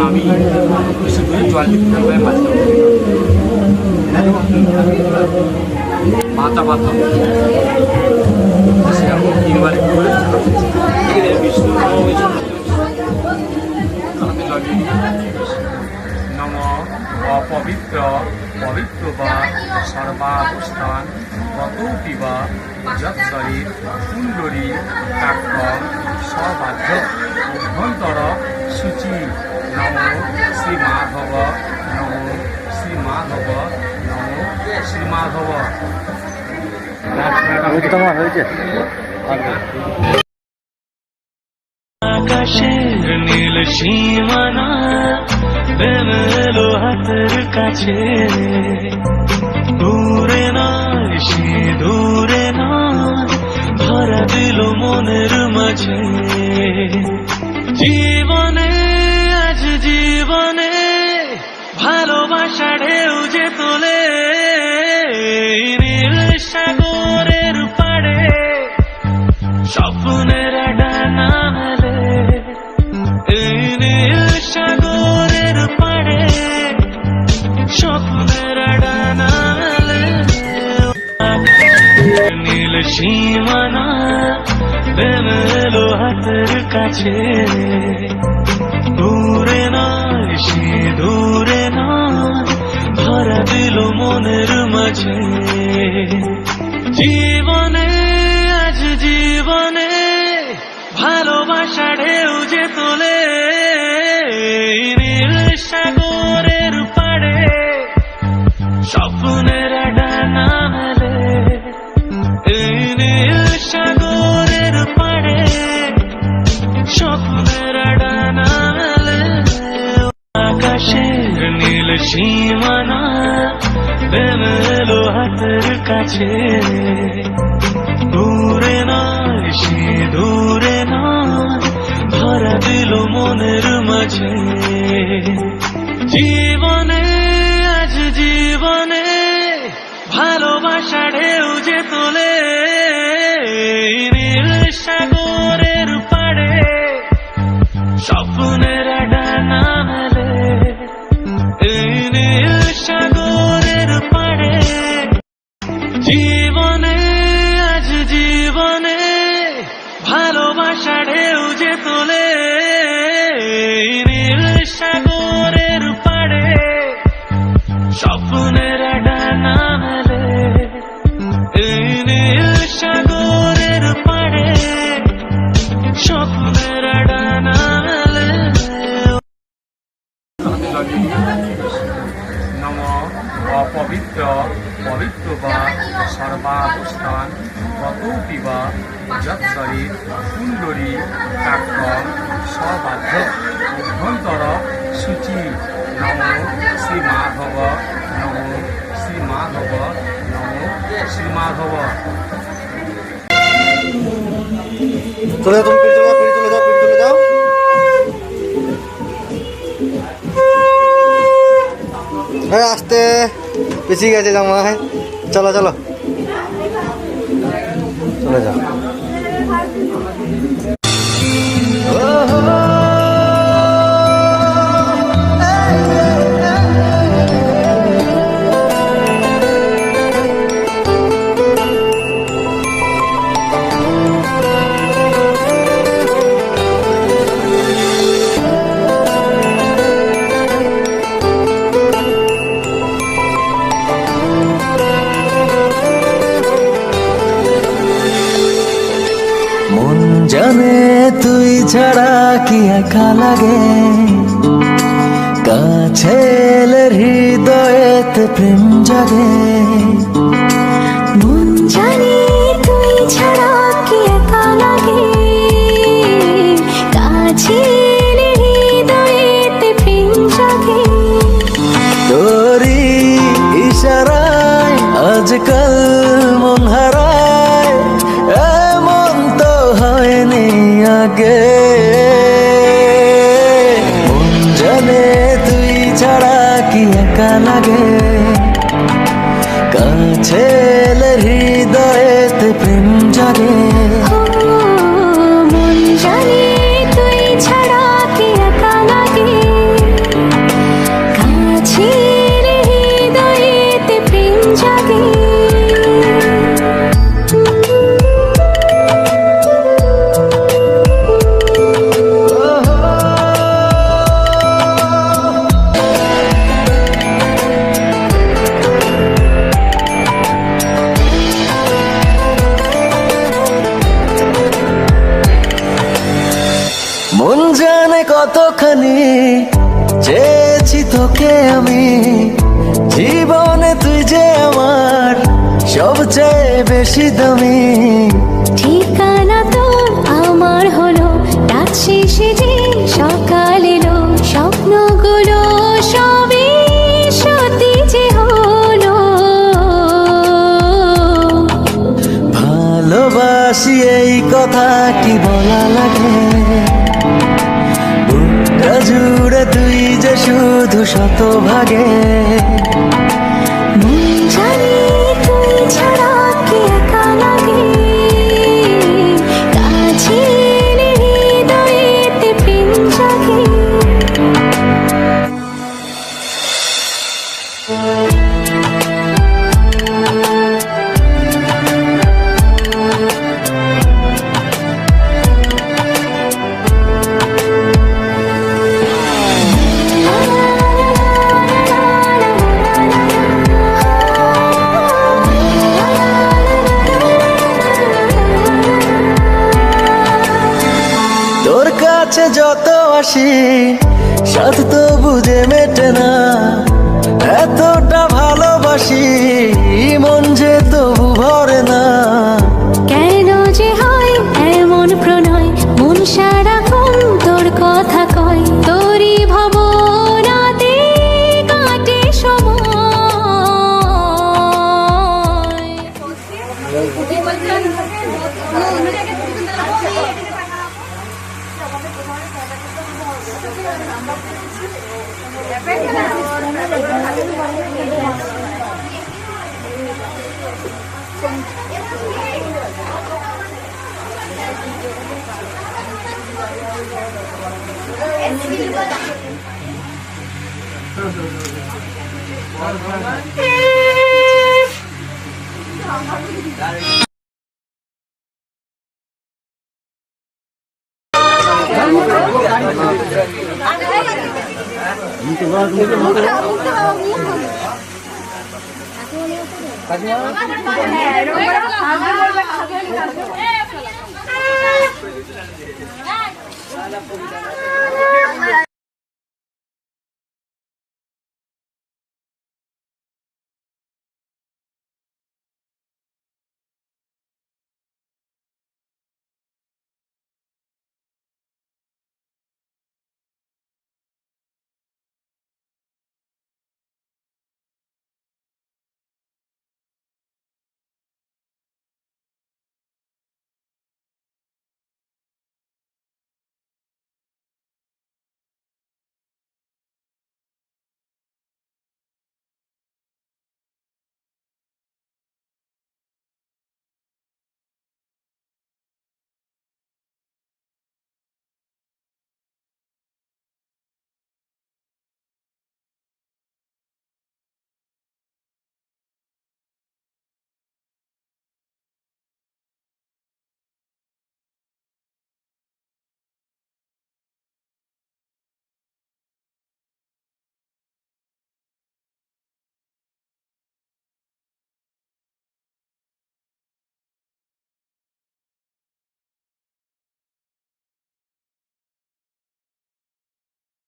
আমি বেশি করে জল দিতে হবে মাথা ব্যথা সেরকম তিনবার করে বিষ্ণু নম অপবিত্র পবিত্র বা সর্বাবস্থান কতৌপি বা যৎশরীর কুণ্ডলী কাক্ষর সবাধ্য অভ্যন্তর সূচি নম শ্রীমাধব নম শ্রীমাধব নম শ্রীমাধব। আকাশের নীল সীমানা বেমেলো হাতের কাছে দূরে নয় সে দূরে নয় ধরা দিল মনের মাঝে জীবনে আজ জীবনে ভালোবাসা ঢেউ যে তোলে নীল সাগরের পাড়ে স্বপ্নের ডানা মেলে এই নীল সাগরের পাড়ে স্বপ্নের ডানা মেলে নীল সীমানা বেমেলো হাতের কাছে দূরে নয় সে দূরে নয় ধরা দিল মনের মাঝে জীবনে আজ জীবনে ভালোবাসা ঢেউ যে তোলে নীল সাগরের পাড়ে স্বপ্নের ডানা মেলে এই নীল সাগরের পাড়ে স্বপ্নের ডানা মেলে আকাশের নীল সীমানা বেমেলো হাতের কাছে দূরে নয় সে দূরে নয় ধরা দিল মনের মাঝে জীবনে আজ জীবনে ভালোবাসা ঢেউ যে তোলে নীল সাগরের পাড়ে স্বপ্নের ডানা মেলে এই নীল সাগরের পাড়ে জীবনে আজ জীবনে ভালোবাসা ঢেউ যে তোলে নীল সাগরের পাড়ে স্বপ্নের ডানা মেলে এই নীল সাগরের পাড়ে স্বপ্নের ডানা মেলে। নম অপবিত্র পবিত্র বা সর্বাবস্থান কতৌপি বা যৎশরীর কুণ্ডলী কাক্ষর সবাধ্য অভ্যন্তর সূচি নম শ্রীমাধব নম শ্রীমাধব নম শ্রীমাধব। চলে যাও, তুমি চলে যাও, চলে যাও। হ্যাঁ আসতে পিছিয়ে গেছে জামাই, চলো চলো চলে যাও। জানে তুই ছাড়া কি একা লাগে কাছে এলে হৃদয়েতে প্রেম জাগে মন জানে তুই ছাড়া কি একা লাগে কাছে এলে হৃদয়েতে প্রেম জাগে তোরি ইশারায় আজকাল মন হারায় এমন তো হয়নি আগে মন জানে তুই ছাড়া কি একা লাগে কাছে এলে হৃদয়েতে প্রেম জাগে মন জানে কতখানি চেয়েছি তোকে আমি, জীবনে তুই যে আমার সবচেয়ে বেশি দামি। ঠিকানা তোর আমার হলো, রাত শেষে যে সকাল এলো, স্বপ্নগুলো সবই সত্যি যে হলো। ভালোবাসি এই কথাটি বলা লাগে, বুকটা জুড়ে তুই যে শুধু শতভাগে। মন জানি তুই ছাড়া কি একা লাগে, কাছে এলে হৃদয়েতে প্রেম জাগে। তোর কাছে যত আসি সাথ তো বুঝে মেটে না, এতটা ভালোবাসি মন যে তবু ভরে না। কেন যে হয় এমন প্রণয়, মন সারাক্ষণ তোর কথা কয়, তোরই ভাবনাতে কাটে সময়।